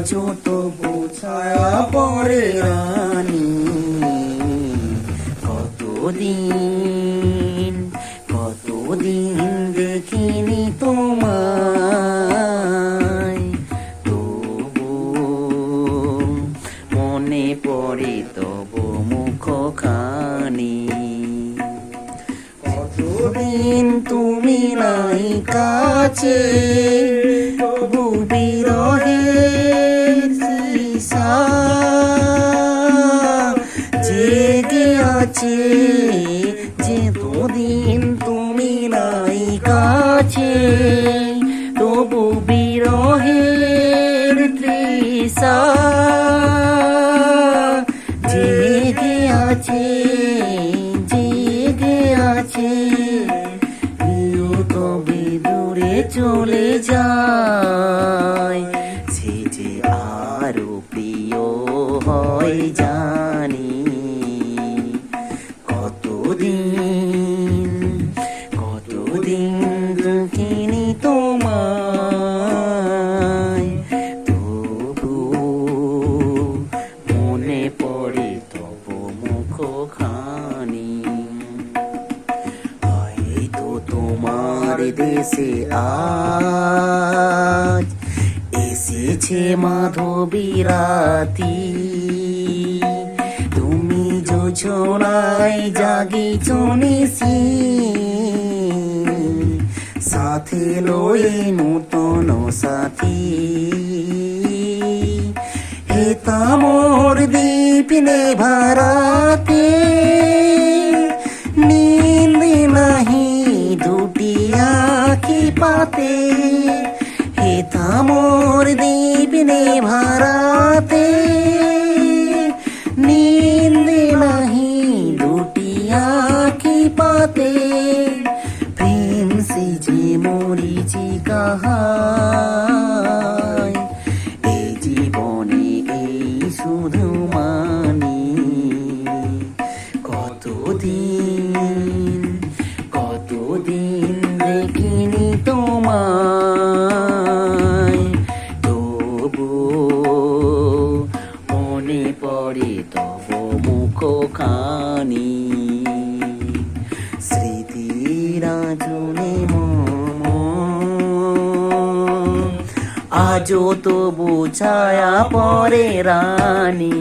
আজও তবু ছায়া পড়ে রানী। কতদিন দেখিনি তোমায়, তবু মনে পড়ে তবু মুখখানি। কতদিন তুমি নাই কাছে, তবু বিরহের তৃষা জেগে আছে। যেদিন তুমি নাই কাছে, তবু বিরহের তৃষা জেগে আছে, জেগে আছে। প্রিয় তবে দূরে চলে যায়, সে যে আরো প্রিয় হয় জানি। কতদিন দেখিনি তোমায়, তবু মনে পড়ে তবু মুখখানি। হয়তো তোমার দেশে আজ এসেছে মাধবী রাতি, তুমি যোছনায় জাগিছ নিশি, সাথে লয়ে নূতন সাথী। হেতা মোর দীপ নেভারাতে, নীন্দ নাহি দুটি আখি পাতে। হেতা মোর দীপ নেভারাতে, নীন্দ নাহি দুটি আখি পাতে। প্রেম সে যে মরিচিকা হায়, এই জীবনে এই শুধু মানি। কতদিন দেখিনি তোমায়, তবু মনে পড়ে তবু মুখখানি। স্মৃতিরা জুনে মম, আজও তবু ছায়া পড়ে রানী।